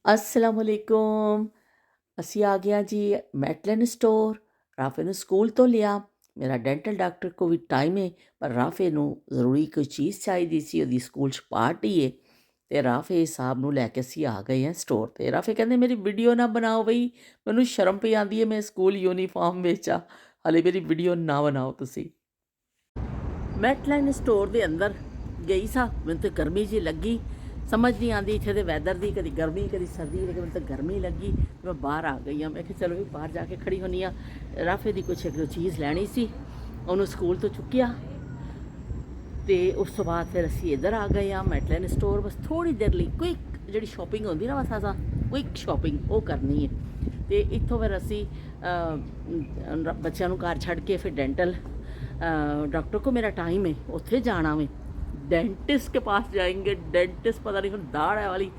अस्सलामुअलैकुम। ਅਸੀਂ ਆ ਗਿਆ ਜੀ ਮੈਟਲਨ ਸਟੋਰ। ਰਾਫੇ ਨੂੰ ਸਕੂਲ ਤੋਂ ਲਿਆ। ਮੇਰਾ ਡੈਂਟਲ ਡਾਕਟਰ ਕੋ ਵੀ ਟਾਈਮ ਹੈ, ਪਰ ਰਾਫੇ ਨੂੰ ਜ਼ਰੂਰੀ ਕੋਈ ਚੀਜ਼ ਚਾਹੀਦੀ ਸੀ, ਉਹਦੀ ਸਕੂਲ 'ਚ ਪਾਰਟੀ ਹੈ। ਅਤੇ ਰਾਫੇ ਸਾਹਿਬ ਨੂੰ ਲੈ ਕੇ ਅਸੀਂ ਆ ਗਏ ਹਾਂ ਸਟੋਰ 'ਤੇ। ਰਾਫੇ ਕਹਿੰਦੇ ਮੇਰੀ ਵੀਡੀਓ ਨਾ ਬਣਾਓ ਬਈ, ਮੈਨੂੰ ਸ਼ਰਮ ਪਈ ਆਉਂਦੀ ਹੈ, ਮੈਂ ਸਕੂਲ ਯੂਨੀਫਾਰਮ ਵਿੱਚ ਆ, ਹਾਲੇ ਮੇਰੀ ਵੀਡੀਓ ਨਾ ਬਣਾਓ ਤੁਸੀਂ। ਮੈਟਲਨ ਸਟੋਰ ਦੇ ਅੰਦਰ ਗਈ ਸਾਂ, ਮੈਨੂੰ ਤਾਂ ਗਰਮੀ ਜਿਹੀ ਲੱਗੀ, समझ नहीं आती इत्थे दे वैदर की, कभी गर्मी कभी सर्दी, लेकिन मैं तो गर्मी लगी तो मैं बाहर आ गई हाँ। मैं कि चलो भी बाहर जाके खड़ी होनी हाँ। राफे की कुछ एक दो चीज़ लैनी सी, उन्होंने स्कूल तो चुकिया तो उस तो बाद फिर असी इधर आ गए हाँ मैटलन स्टोर। बस थोड़ी देर लिए क्विक जी शॉपिंग होती ना, बस असा क्विक शॉपिंग वो करनी है। तो इतों फिर असी बच्चों घर छड़ के फिर डेंटल डॉक्टर को मेरा टाइम है, उत्थे जाना मैं डेंटिस्ट के पास जाएंगे। डेंटिस्ट पता नहीं हम दाढ़ है वाली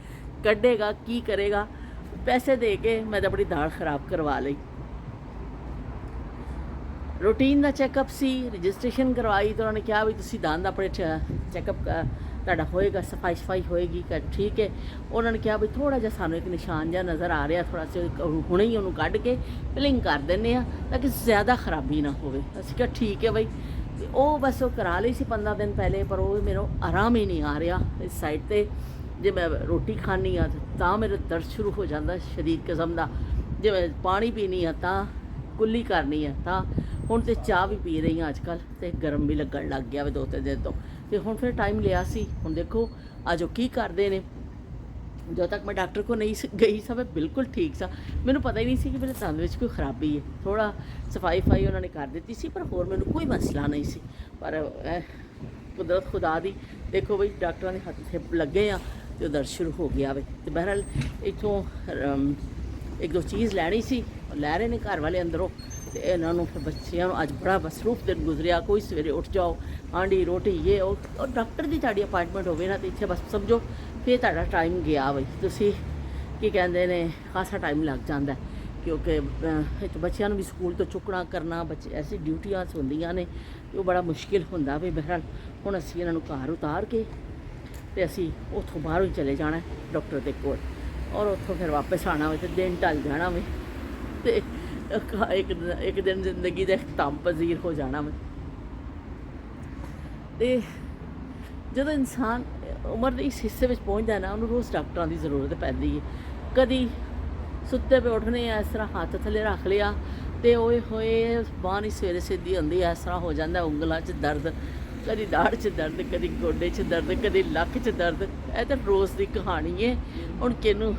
कढ़ेगा की करेगा, पैसे दे के मैं तो अपनी दाढ़ खराब करवा ली। रूटीन का चैकअप सी, रजिस्ट्रेशन करवाई तो उन्होंने कहा भी तुसी दंद अपने चैकअप तुहाडा होएगा, सफाई होएगी, ठीक है। उन्होंने कहा भी थोड़ा जिहा सानू एक निशान जिहा नज़र आ रहा, थोड़ा सा हुणे ही उन्होंने कढ़ के फिलिंग कर देने ताकि ज़्यादा खराबी ना होवे। असीं कहा ठीक है बई। तो वो बस वो करा ली सी 15 दिन पहले, पर वो मेरे आराम ही नहीं आ रहा इस साइड ते। जे मैं रोटी खानी हाँ तो मेरे दर्द शुरू हो जाता शदीद किस्म का, जे मैं पानी पीनी हाँ तो कुल्ली करनी है, तो हुण तो चाह भी पी रही हाँ अजकल, तो गर्म भी लगन लग गया 2-3 दिन तो हुण फिर टाइम लिया सी। हुण देखो अज वो की करते हैं। जो तक मैं डॉक्टर को नहीं गई सा मैं बिल्कुल ठीक सा, मैंने पता ही नहीं सी कि मेरे दंद में कोई खराबी है। थोड़ा सफाई उन्होंने कर दी सी, पर होर मैंने कोई मसला नहीं सी। पर कुदरत खुदा दी देखो बई, डॉक्टर ने हथ लगे हाँ तो दर्द शुरू हो गया वे। तो बहरहाल इतों एक दो चीज़ लैनी सी, लै रहे ने घर वाले अंदरों। तो इन्होंने फिर बच्चों अज बड़ा मसरूफ दिन गुजरिया। कोई सवेरे उठ जाओ आंडी रोटी ये और डॉक्टर की ताड़ी अपॉइंटमेंट होवे ना, तो इतने बस समझो फिर तुहाडा टाइम गया बई, तुसी की कहते हैं खासा टाइम लग जाता है। क्योंकि बच्चों भी स्कूल तो चुकना करना, बच्चे ऐसी ड्यूटियां होंदियां ने तो बड़ा मुश्किल होंदा। भी बहरहाल हुण असीं इन्हां नूं घर उतार के तो असीं उत्थों बाहरों ही चले जाना है डॉक्टर के कोल, और उत्थों फिर वापस आना वे तो दिन ढल जाना वे, तो एक दिन जिंदगी का इख्ताम पजीर हो जाना वे। तो जो इंसान उम्र के इस हिस्से में पहुँचता है ना, उन्होंने रोज़ डॉक्टरों की जरूरत पैंदी है। कभी सुत्ते पे उठने इस तरह हाथ थले रख लिया तो ओए होए बांह नहीं सवेरे सीधी होंदी, इस तरह हो जाता उंगलों च दर्द, कभी दाढ़ च दर्द, कभी गोडे च दर्द, कभी लक च दर्द। यह तो रोज़ की कहानी है। हुण किनू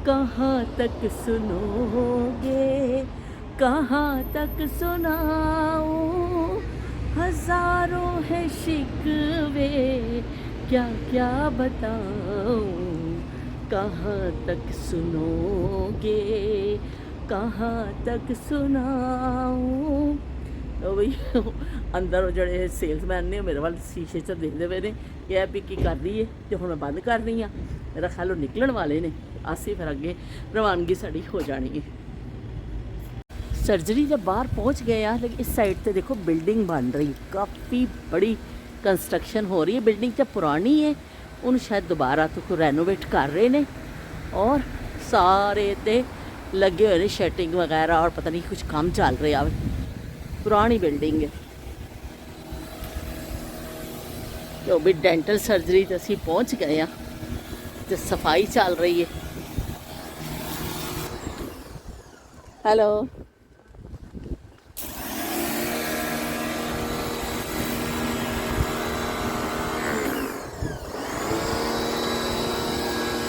कहाँ तक सुनोगे, कहाँ तक सुनाऊं, हजारों है शिकवे क्या क्या बताऊं, कहाँ तक सुनोगे, कहाँ तक सुनाऊं। तो बई अंदर जड़े सेल्समैन ने मेरे वाल शीशे च देखते पे ने कि यह भी की कर रही है, तो हूँ मैं बंद कर रही हाँ। मेरा ख्याल निकलन वाले ने, असी फिर अगे रवानगी साड़ी हो जानी है। सर्जरी जब बाहर पहुंच गए हैं, लेकिन इस साइड से देखो बिल्डिंग बन रही, काफ़ी बड़ी कंस्ट्रक्शन हो रही है। बिल्डिंग जब पुरानी है उन शायद दोबारा तो रेनोवेट कर रहे हैं, और सारे ते लगे हुए हैं शटिंग वगैरह, और पता नहीं कुछ काम चल रहा है। पुरानी बिल्डिंग है। तो भी डेंटल सर्जरी तो असी पहुँच गए हैं, तो सफाई चल रही है। हेलो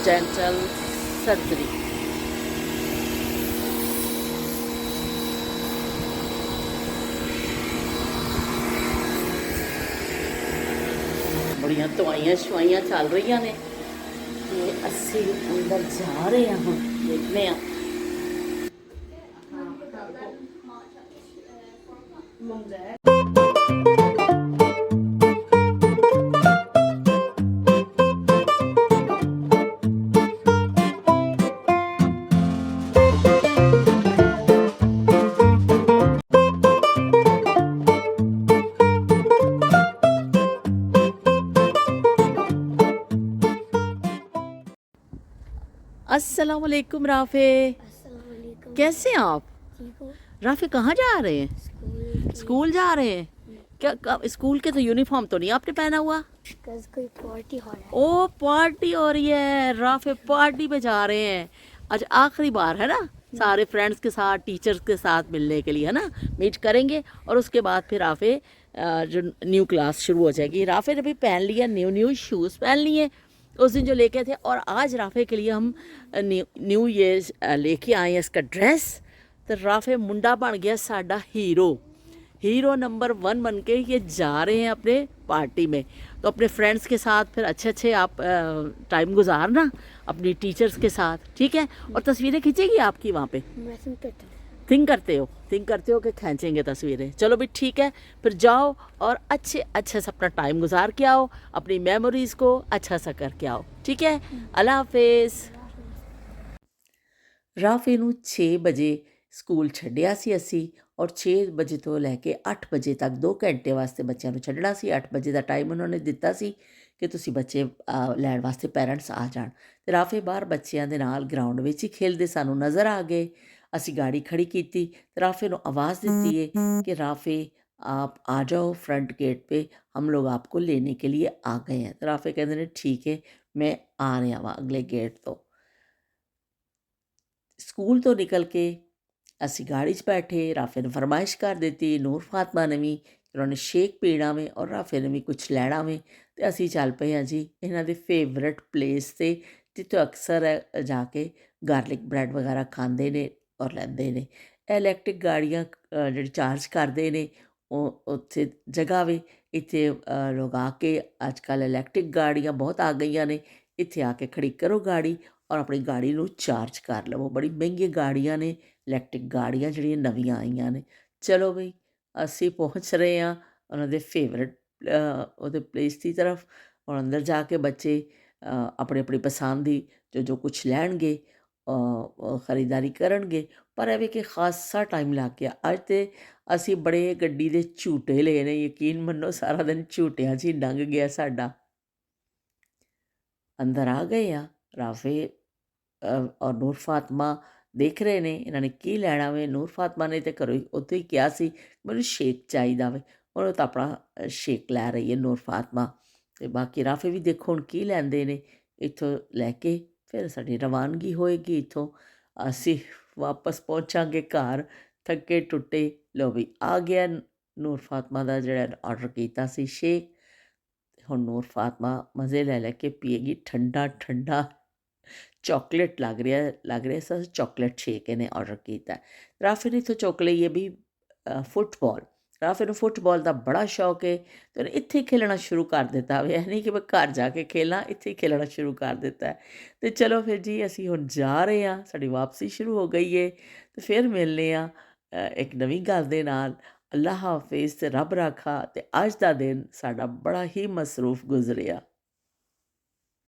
डेंटल सर्जरी बड़िया दवाइयां शवाइयां चल रही ने, असी अंदर जा रहे हैं। हम देखने अस्सलाम वालेकुम राफे। अस्सलाम वालेकुम। कैसे हैं आप? ठीक हो? राफे कहाँ जा रहे हैं? स्कूल स्कूल जा रहे हैं? क्या स्कूल के तो यूनिफॉर्म तो नहीं आपने पहना हुआ? कल कोई पार्टी हो रहा है। ओ पार्टी हो रही है, राफे पार्टी पे जा रहे हैं। आज आखिरी बार है ना, सारे फ्रेंड्स के साथ टीचर्स के साथ मिलने के लिए, है ना? मीट करेंगे और उसके बाद फिर राफे जो न्यू क्लास शुरू हो जाएगी। राफे ने भी पहन लिया, न्यू न्यू शूज़ पहन लिए उस दिन जो लेके थे, और आज राफे के लिए हम न्यू ये लेके आए हैं इसका ड्रेस। तो राफे मुंडा बन गया साडा हीरो, हीरो नंबर 1 बन के ये जा रहे हैं अपने पार्टी में। तो अपने फ्रेंड्स के साथ फिर अच्छे अच्छे आप टाइम गुजारना अपनी टीचर्स के साथ, ठीक है? और तस्वीरें खींचेगी आपकी वहाँ पे? मैं सुन करता हूँ। थिंक करते हो कि खींचेंगे तस्वीरें। चलो भी ठीक है, फिर जाओ और अच्छे से अपना टाइम गुजार के आओ, अपनी मेमोरीज़ को अच्छा सा करके आओ, ठीक है? अल्लाह हाफिज़। ਰਾਫੇ ਨੂੰ 6 ਵਜੇ ਸਕੂਲ ਛੱਡਿਆ ਸੀ ਅਸੀਂ, ਔਰ 6 ਵਜੇ ਤੋਂ ਲੈ ਕੇ 8 ਵਜੇ ਤੱਕ 2 ਘੰਟੇ ਵਾਸਤੇ ਬੱਚਿਆਂ ਨੂੰ ਛੱਡਣਾ ਸੀ। 8 ਵਜੇ ਦਾ ਟਾਈਮ ਉਹਨਾਂ ਨੇ ਦਿੱਤਾ ਸੀ ਕਿ ਤੁਸੀਂ ਬੱਚੇ ਲੈਣ ਵਾਸਤੇ ਪੈਰੈਂਟਸ ਆ ਜਾਣ। ਤੇ ਰਾਫੇ ਬਾਹਰ ਬੱਚਿਆਂ ਦੇ ਨਾਲ ਗਰਾਊਂਡ ਵਿੱਚ ਹੀ ਖੇਲਦੇ ਸਾਨੂੰ ਨਜ਼ਰ ਆ ਗਏ। ਅਸੀਂ ਗਾੜੀ ਖੜੀ ਕੀਤੀ ਤੇ ਰਾਫੇ ਨੂੰ ਆਵਾਜ਼ ਦਿੱਤੀ ਹੈ ਕਿ ਰਾਫੇ आप आ जाओ फ्रंट गेट पे, हम लोग आपको लेने के लिए आ गए हैं। तो राफे कहते हैं ठीक है, मैं आ रहा वा अगले गेट तो। ਸਕੂਲ ਤੋਂ ਨਿਕਲ ਕੇ ਅਸੀਂ ਗਾੜੀ 'ਚ ਬੈਠੇ। ਰਾਫੇ ਨੇ ਫਰਮਾਇਸ਼ ਕਰ ਦਿੱਤੀ, ਨੂਰ ਫਾਤਮਾ ਨੇ ਵੀ, ਉਹਨਾਂ ਨੇ ਸ਼ੇਕ ਪੀਣਾ ਵੇ ਔਰ ਰਾਫੇ ਨੇ ਵੀ ਕੁਛ ਲੈਣਾ ਵੇ। ਅਤੇ ਅਸੀਂ ਚੱਲ ਪਏ ਹਾਂ ਜੀ ਇਹਨਾਂ ਦੇ ਫੇਵਰਟ ਪਲੇਸ 'ਤੇ, ਜਿੱਥੋਂ ਅਕਸਰ ਜਾ ਕੇ ਗਾਰਲਿਕ ਬ੍ਰੈਡ ਵਗੈਰਾ ਖਾਂਦੇ ਨੇ ਔਰ ਲੈਂਦੇ ਨੇ। ਇਹ ਇਲੈਕਟ੍ਰਿਕ ਗਾੜੀਆਂ ਜਿਹੜੀ ਚਾਰਜ ਕਰਦੇ ਨੇ, ਉਹ ਉੱਥੇ ਜਗ੍ਹਾ ਵੇ। ਇੱਥੇ ਲੋਕ ਆ ਕੇ, ਅੱਜ ਕੱਲ੍ਹ ਇਲੈਕਟ੍ਰਿਕ ਗਾੜੀਆਂ ਬਹੁਤ ਆ ਗਈਆਂ ਨੇ, ਇੱਥੇ ਆ ਕੇ ਖੜੀ ਕਰੋ ਗਾੜੀ ਔਰ ਆਪਣੀ ਗਾੜੀ ਨੂੰ ਚਾਰਜ ਕਰ ਲਵੋ। ਬੜੀ ਮਹਿੰਗੀਆਂ ਗਾੜੀਆਂ ਨੇ ਇਲੈਕਟ੍ਰਿਕ ਗਾੜੀਆਂ ਜਿਹੜੀਆਂ ਨਵੀਆਂ ਆਈਆਂ ਨੇ। ਚਲੋ ਬਈ, ਅਸੀਂ ਪਹੁੰਚ ਰਹੇ ਹਾਂ ਉਹਨਾਂ ਦੇ ਫੇਵਰਟ ਉਹਦੇ ਪਲੇਸ ਦੀ ਤਰਫ। ਔਰ ਅੰਦਰ ਜਾ ਕੇ ਬੱਚੇ ਆਪਣੀ ਆਪਣੀ ਪਸੰਦ ਦੀ ਜੋ ਕੁਛ ਲੈਣਗੇ, ਖਰੀਦਦਾਰੀ ਕਰਨਗੇ। ਪਰ ਇਹ ਵੀ ਕਿ ਖਾਸਾ ਟਾਈਮ ਲੱਗ ਗਿਆ। ਅੱਜ ਤਾਂ ਅਸੀਂ ਬੜੇ ਗੱਡੀ ਦੇ ਝੂਟੇ ਲਏ ਨੇ, ਯਕੀਨ ਮੰਨੋ ਸਾਰਾ ਦਿਨ ਝੂਟਿਆਂ 'ਚ ਹੀ ਲੰਘ ਗਿਆ ਸਾਡਾ। ਅੰਦਰ ਆ ਗਏ ਆ ਰਾਫੇ ਔਰ ਨੂਰ ਫਾਤਮਾ ਦੇਖ ਰਹੇ ਨੇ ਇਹਨਾਂ ਨੇ ਕੀ ਲੈਣਾ ਵੇ। ਨੂਰ ਫਾਤਮਾ ਨੇ ਤਾਂ ਘਰੋਂ ਹੀ ਉੱਥੇ ਹੀ ਕਿਹਾ ਸੀ ਮੈਨੂੰ ਸ਼ੇਕ ਚਾਹੀਦਾ ਵੇ, ਉਹਨੂੰ ਤਾਂ ਆਪਣਾ ਸ਼ੇਕ ਲੈ ਰਹੀ ਹੈ ਨੂਰ ਫਾਤਮਾ। ਅਤੇ ਬਾਕੀ ਰਾਫੇ ਵੀ ਦੇਖੋ ਹੁਣ ਕੀ ਲੈਂਦੇ ਨੇ। ਇੱਥੋਂ ਲੈ ਕੇ ਫਿਰ ਸਾਡੀ ਰਵਾਨਗੀ ਹੋਏਗੀ। ਇੱਥੋਂ ਅਸੀਂ ਵਾਪਸ ਪਹੁੰਚਾਂਗੇ ਘਰ ਥੱਕੇ ਟੁੱਟੇ। ਲਓ ਵੀ ਆ ਗਿਆ ਨੂਰ ਫਾਤਮਾ ਦਾ ਜਿਹੜਾ ਆਰਡਰ ਕੀਤਾ ਸੀ ਸ਼ੇਕ। ਹੁਣ ਨੂਰ ਫਾਤਮਾ ਮਜ਼ੇ ਲੈ ਲੈ ਕੇ ਪੀਏਗੀ ਠੰਡਾ ਠੰਡਾ ਚੋਕਲੇਟ। ਲੱਗ ਰਿਹਾ ਸਰ ਚੋਕਲੇਟ ਸ਼ੇਕ ਇਹਨੇ ਆਰਡਰ ਕੀਤਾ। ਰਾਫੇ ਨੇ ਇੱਥੋਂ ਚੁੱਕ ਲਈ ਹੈ ਵੀ ਫੁੱਟਬਾਲ। ਰਾਫੇ ਨੂੰ ਫੁੱਟਬਾਲ ਦਾ ਬੜਾ ਸ਼ੌਕ ਹੈ ਅਤੇ ਉਹਨੇ ਇੱਥੇ ਹੀ ਖੇਲਣਾ ਸ਼ੁਰੂ ਕਰ ਦਿੱਤਾ ਵੇ। ਇਹ ਨਹੀਂ ਕਿ ਮੈਂ ਘਰ ਜਾ ਕੇ ਖੇਲਾਂ, ਇੱਥੇ ਹੀ ਖੇਲਣਾ ਸ਼ੁਰੂ ਕਰ ਦਿੱਤਾ। ਅਤੇ ਚਲੋ ਫਿਰ ਜੀ ਅਸੀਂ ਹੁਣ ਜਾ ਰਹੇ ਹਾਂ, ਸਾਡੀ ਵਾਪਸੀ ਸ਼ੁਰੂ ਹੋ ਗਈ ਹੈ। ਅਤੇ ਫਿਰ ਮਿਲਦੇ ਹਾਂ ਇੱਕ ਨਵੀਂ ਗੱਲ ਦੇ ਨਾਲ। ਅੱਲਾ ਹਾਫਿਜ਼ ਤੇ ਰੱਬ ਰਾਖਾ। ਅਤੇ ਅੱਜ ਦਾ ਦਿਨ ਸਾਡਾ ਬੜਾ ਹੀ ਮਸਰੂਫ ਗੁਜ਼ਰਿਆ।